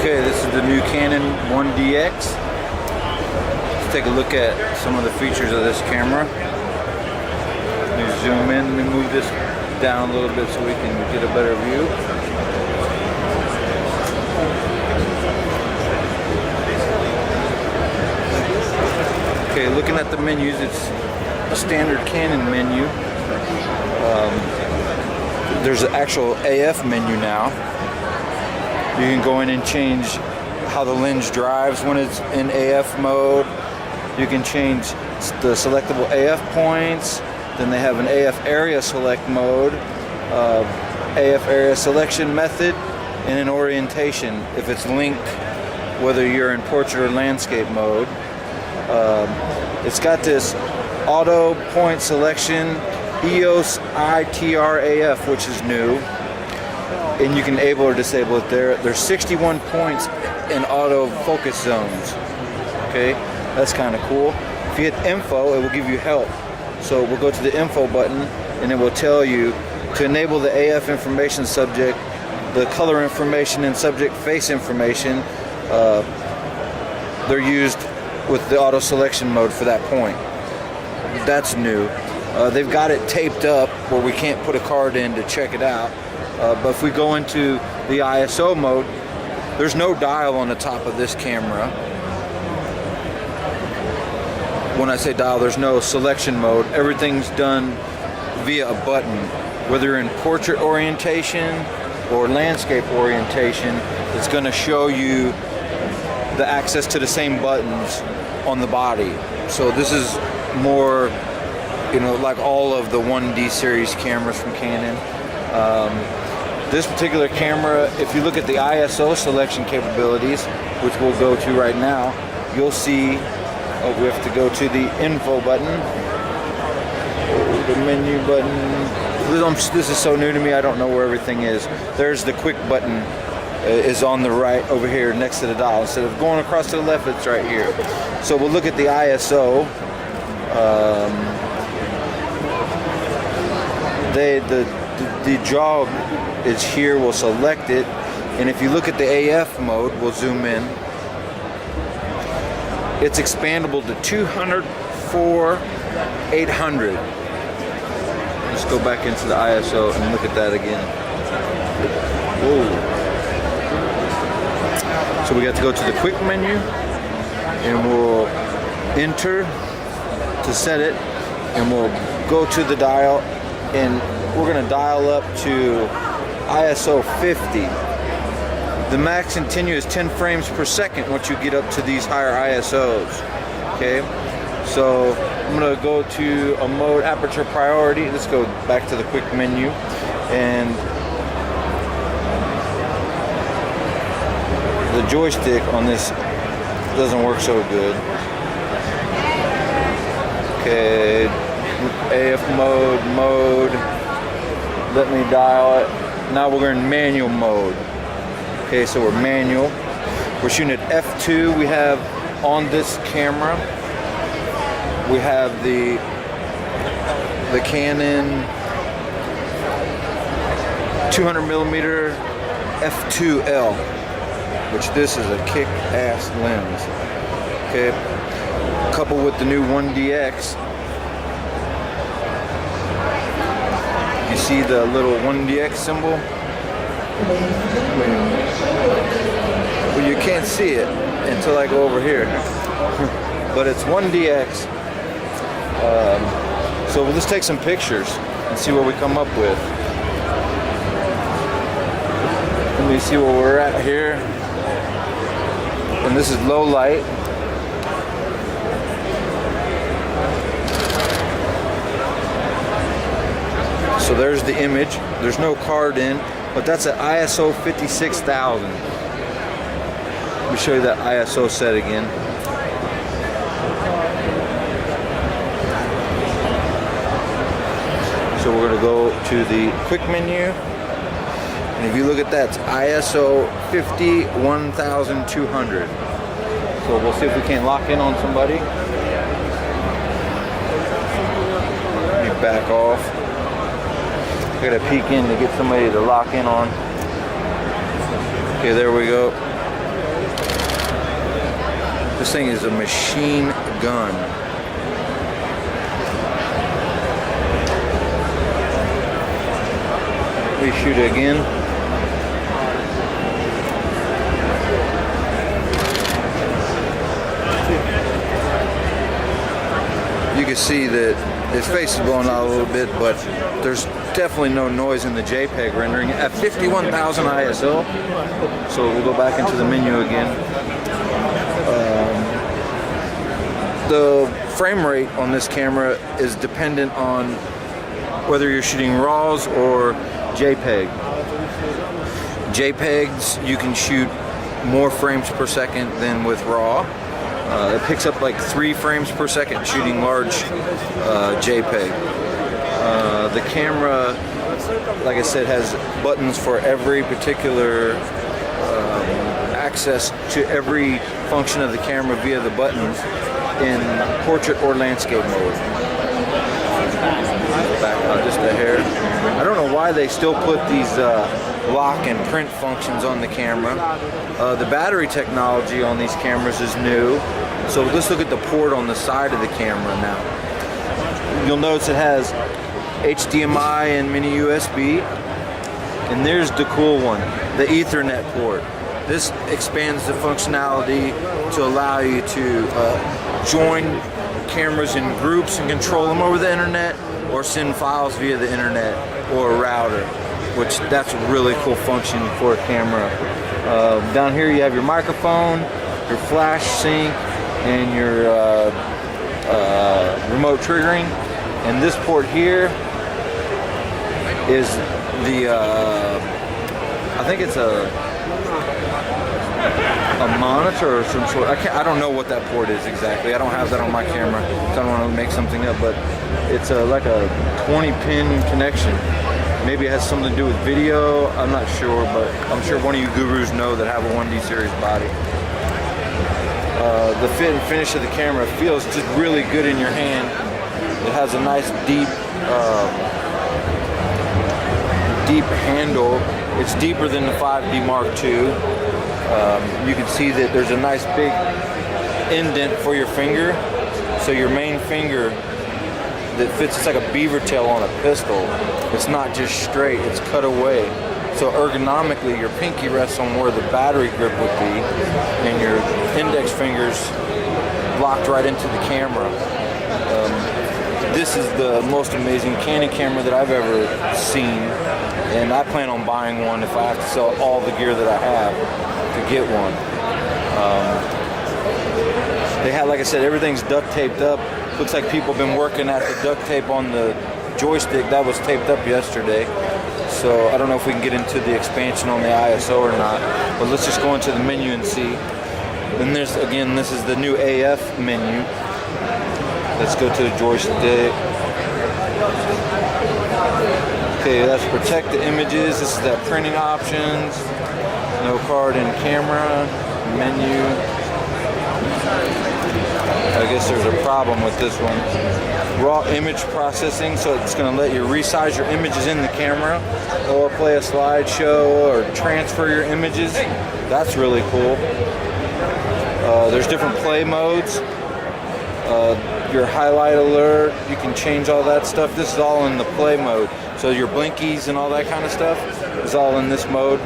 Okay, this is the new Canon 1DX. Let's take a look at some of the features of this camera. Let me zoom in, let me move this down a little bit so we can get a better view. Okay, looking at the menus, it's a standard Canon menu. There's an actual AF menu now. You can go in and change how the lens drives when it's in AF mode. You can change the selectable AF points. Then they have an AF area select mode, AF area selection method, and an orientation if it's linked, whether you're in portrait or landscape mode. It's got this auto point selection, EOS ITRAF, which is new. And you can enable or disable it there. There's 61 points in auto focus zones. Okay, that's kind of cool. If you hit info, it will give you help. So we'll go to the info button and it will tell you to enable the AF information subject, the color information and subject face information. They're used with the auto selection mode for that point. That's new. They've got it taped up where we can't put a card in to check it out. But if we go into the ISO mode, there's no dial on the top of this camera. When I say dial, there's no selection mode. Everything's done via a button. Whether you're in portrait orientation or landscape orientation, it's going to show you the access to the same buttons on the body. So this is more, you know, like all of the 1D series cameras from Canon. This particular camera, if you look at the ISO selection capabilities, which we'll go to right now, you'll see, we have to go to the info button, the menu button. This is so new to me, I don't know where everything is. There's the quick button, is on the right over here next to the dial. Instead of going across to the left, it's right here. So we'll look at the ISO. The job is here, we'll select it, and if you look at the AF mode, we'll zoom in. It's expandable to 200, 4, 800. Let's go back into the ISO and look at that again. Whoa. So we got to go to the quick menu, and we'll enter to set it, and we'll go to the dial, and we're going to dial up to ISO 50. The max continue is 10 frames per second once you get up to these higher ISOs. Okay, so I'm going to go to a mode aperture priority. Let's go back to the quick menu, and the joystick on this doesn't work so good. Okay, AF mode. Let me dial it. Now we're in manual mode. Okay, so we're manual. We're shooting at f2. We have on this camera, we have the Canon 200mm f2L, which this is a kick-ass lens. Okay, coupled with the new 1DX. You see the little 1DX symbol? Well, you can't see it until I go over here. But it's 1DX. So we'll just take some pictures and see what we come up with. Let me see where we're at here. And this is low light. So there's the image. There's no card in, but that's an ISO 56,000. Let me show you that ISO set again. So we're going to go to the quick menu. And if you look at that, it's ISO 51,200. So we'll see if we can't lock in on somebody. Let me back off. I gotta peek in to get somebody to lock in on. Okay, there we go. This thing is a machine gun. Reshoot it again. You can see that his face is blowing out a little bit, but there's definitely no noise in the JPEG rendering at 51,000 ISO. So we'll go back into the menu again. The frame rate on this camera is dependent on whether you're shooting RAWs or JPEG. JPEGs, you can shoot more frames per second than with RAW. It picks up like 3 frames per second shooting large JPEG. The camera, like I said, has buttons for every particular access to every function of the camera via the buttons in portrait or landscape mode. Back out just a hair. I don't know why they still put these lock and print functions on the camera. The battery technology on these cameras is new. So let's look at the port on the side of the camera now. You'll notice it has HDMI and mini USB. And there's the cool one, the Ethernet port. This expands the functionality to allow you to join cameras in groups and control them over the internet, or send files via the internet or a router, which that's a really cool function for a camera. Down here you have your microphone, your flash sync, and your remote triggering. And this port here is the, I think it's a monitor or some sort. I don't know what that port is exactly. I don't have that on my camera, so I don't want to make something up, but it's like a 20-pin connection. Maybe it has something to do with video, I'm not sure, but I'm sure one of you gurus know that have a 1D series body. The fit and finish of the camera feels just really good in your hand. It has a nice deep handle. It's deeper than the 5D Mark II. You can see that there's a nice big indent for your finger. So your main finger that fits, it's like a beaver tail on a pistol. It's not just straight, it's cut away. So ergonomically, your pinky rests on where the battery grip would be, and your index fingers locked right into the camera. This is the most amazing Canon camera that I've ever seen, and I plan on buying one if I have to sell all the gear that I have to get one. They had, like I said, everything's duct taped up. Looks like people have been working at the duct tape on the joystick. That was taped up yesterday. So I don't know if we can get into the expansion on the ISO or not, but let's just go into the menu and see. Then there's, again, this is the new AF menu. Let's go to the joystick. Okay, that's protect the images. This is that printing options. No card in camera. Menu. I guess there's a problem with this one. Raw image processing, so it's going to let you resize your images in the camera, or play a slideshow, or transfer your images. That's really cool. There's different play modes. Your highlight alert, you can change all that stuff. This is all in the play mode. So your blinkies and all that kind of stuff is all in this mode.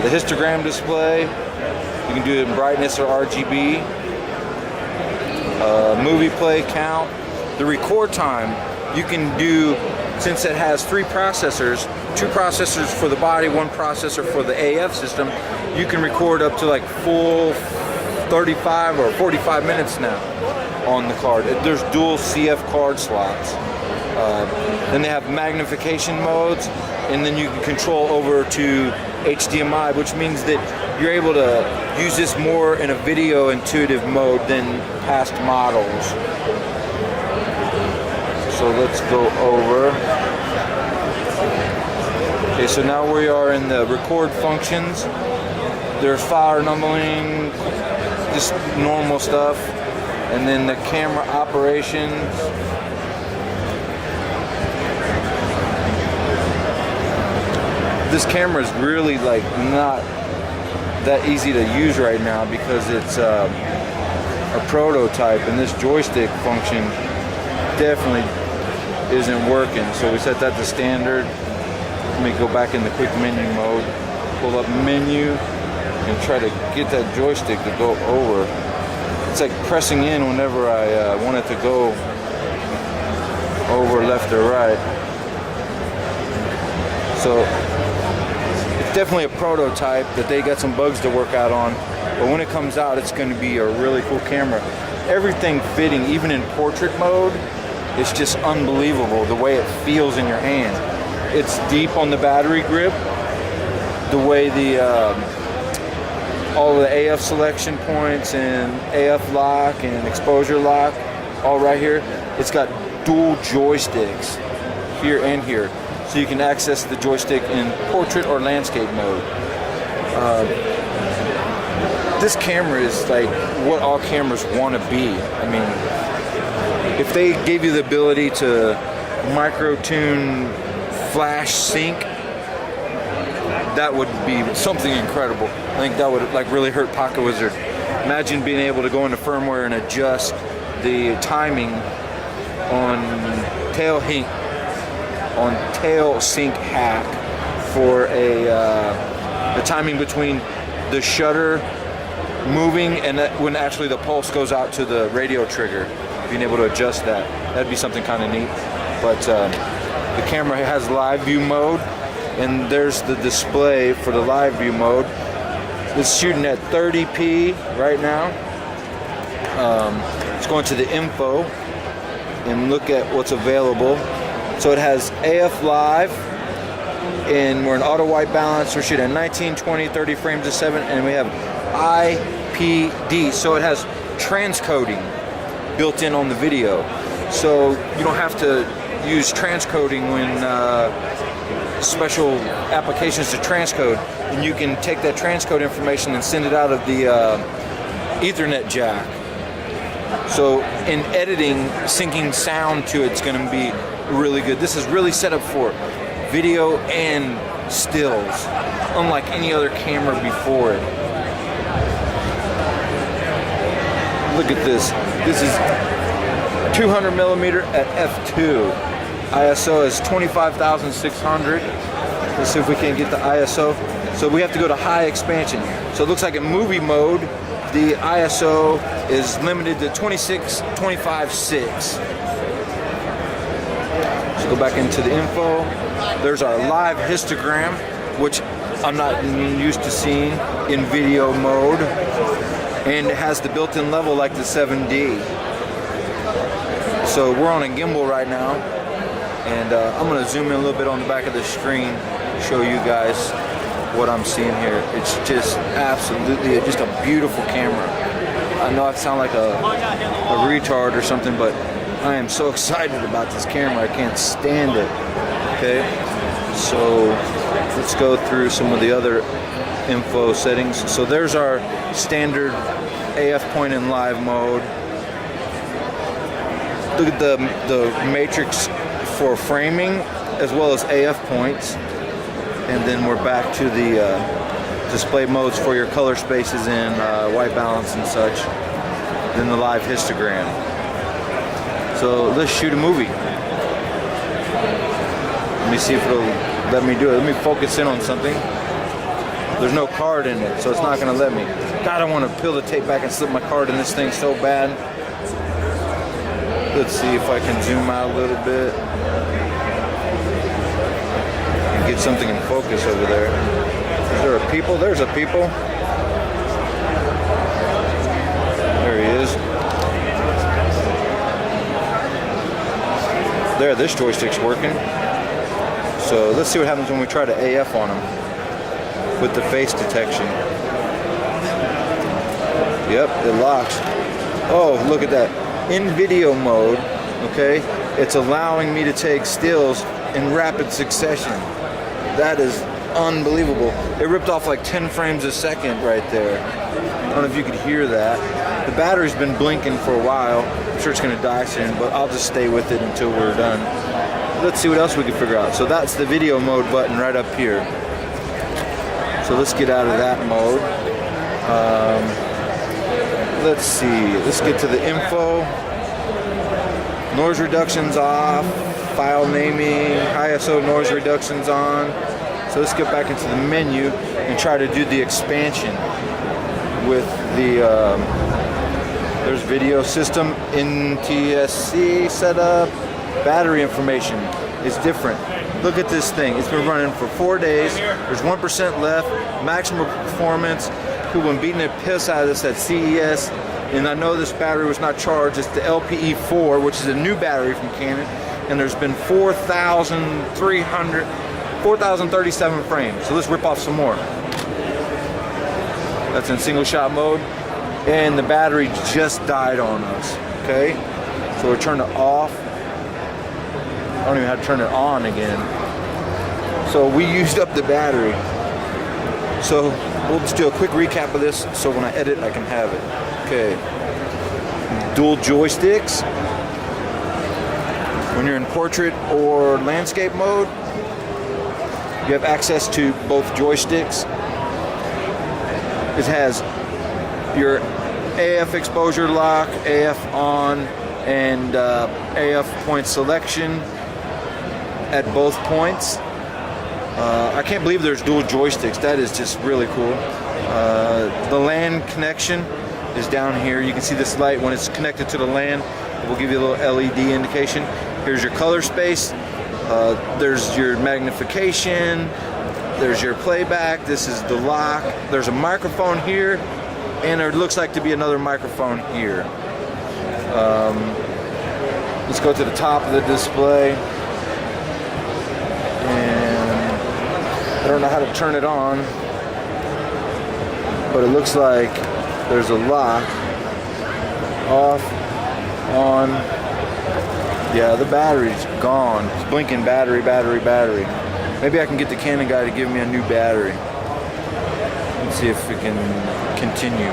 The histogram display, you can do it in brightness or RGB. Movie play count. The record time, you can do, since it has 3 processors, 2 processors for the body, 1 processor for the AF system, you can record up to like full 35 or 45 minutes now on the card. There's dual CF card slots. Then they have magnification modes, and then you can control over to HDMI, which means that you're able to use this more in a video intuitive mode than past models. So let's go over. Okay, so now we are in the record functions. There's file numbering, just normal stuff, and then the camera operations. This camera is really like not that easy to use right now because it's a prototype, and this joystick function definitely isn't working. So we set that to standard. Let me go back in the quick menu mode, pull up menu, and try to get that joystick to go over. It's like pressing in whenever I want it to go over left or right. So it's definitely a prototype that they got some bugs to work out on, but when it comes out, it's going to be a really cool camera. Everything fitting, even in portrait mode, it's just unbelievable the way it feels in your hand. It's deep on the battery grip, the way the all the AF selection points and AF lock and exposure lock, all right here. It's got dual joysticks here and here, so you can access the joystick in portrait or landscape mode. This camera is like what all cameras want to be. I mean, if they gave you the ability to micro tune flash sync, that would be something incredible. I think that would like really hurt Pocket Wizard. Imagine being able to go into firmware and adjust the timing on tail sync hack for the timing between the shutter moving and when actually the pulse goes out to the radio trigger. Being able to adjust that, that'd be something kind of neat. But the camera has live view mode, and there's the display for the live view mode. It's shooting at 30p right now. Let's go into the info and look at what's available. So it has AF live, and we're in auto white balance. We're shooting at 19, 20, 30 frames a second, and we have IPD. So it has transcoding built in on the video. So you don't have to use transcoding when special applications to transcode, and you can take that transcode information and send it out of the Ethernet jack. So in editing, syncing sound to it's going to be really good. This is really set up for video and stills, unlike any other camera before it. Look at this. This is 200 millimeter at f2. ISO is 25,600. Let's see if we can get the ISO. So we have to go to high expansion. So it looks like in movie mode, the ISO is limited to 25.6. Let's go back into the info. There's our live histogram, which I'm not used to seeing in video mode. And it has the built-in level like the 7D. So we're on a gimbal right now, and I'm going to zoom in a little bit on the back of the screen, show you guys what I'm seeing here. It's just absolutely just a beautiful camera. I know I sound like a retard or something, but I am so excited about this camera. I can't stand it. Okay, so let's go through some of the other info settings. So there's our standard AF point in live mode. Look at the matrix for framing as well as AF points, and then we're back to the display modes for your color spaces and white balance and such, then the live histogram. So let's shoot a movie. Let me see if it'll let me do it. Let me focus in on something. There's no card in it, so it's not going to let me. God, I want to peel the tape back and slip my card in this thing so bad. Let's see if I can zoom out a little bit and get something in focus over there. Is there a people? There's a people. There he is. There, this joystick's working. So let's see what happens when we try to AF on him with the face detection. Yep, it locks. Oh, look at that. In video mode, okay, it's allowing me to take stills in rapid succession. That is unbelievable. It ripped off like 10 frames a second right there. I don't know if you could hear that. The battery's been blinking for a while. I'm sure it's going to die soon, but I'll just stay with it until we're done. Let's see what else we can figure out. So that's the video mode button right up here. So let's get out of that mode. Let's see. Let's get to the info. Noise reduction's off. File naming. ISO noise reduction's on. So let's get back into the menu and try to do the expansion with the. There's video system NTSC setup. Battery information is different. Look at this thing. It's been running for 4 days. There's 1% left. Maximum performance. People have been beating the piss out of this at CES. And I know this battery was not charged. It's the LPE4, which is a new battery from Canon. And there's been 4,037 frames. So let's rip off some more. That's in single shot mode. And the battery just died on us. Okay? So we'll turn it off. I don't even have to turn it on again. So we used up the battery. So we'll just do a quick recap of this so when I edit I can have it. Okay. Dual joysticks. When you're in portrait or landscape mode, you have access to both joysticks. It has your AF exposure lock, AF on, and AF point selection at both points. I can't believe there's dual joysticks. That is just really cool. The LAN connection is down here. You can see this light when it's connected to the LAN. It will give you a little LED indication. Here's your color space. There's your magnification. There's your playback. This is the lock. There's a microphone here, and there looks like to be another microphone here. Let's go to the top of the display. And I don't know how to turn it on, but it looks like there's a lock. Off, on. Yeah, the battery's gone. It's blinking battery, battery, battery. Maybe I can get the Canon guy to give me a new battery. Let's see if we can continue.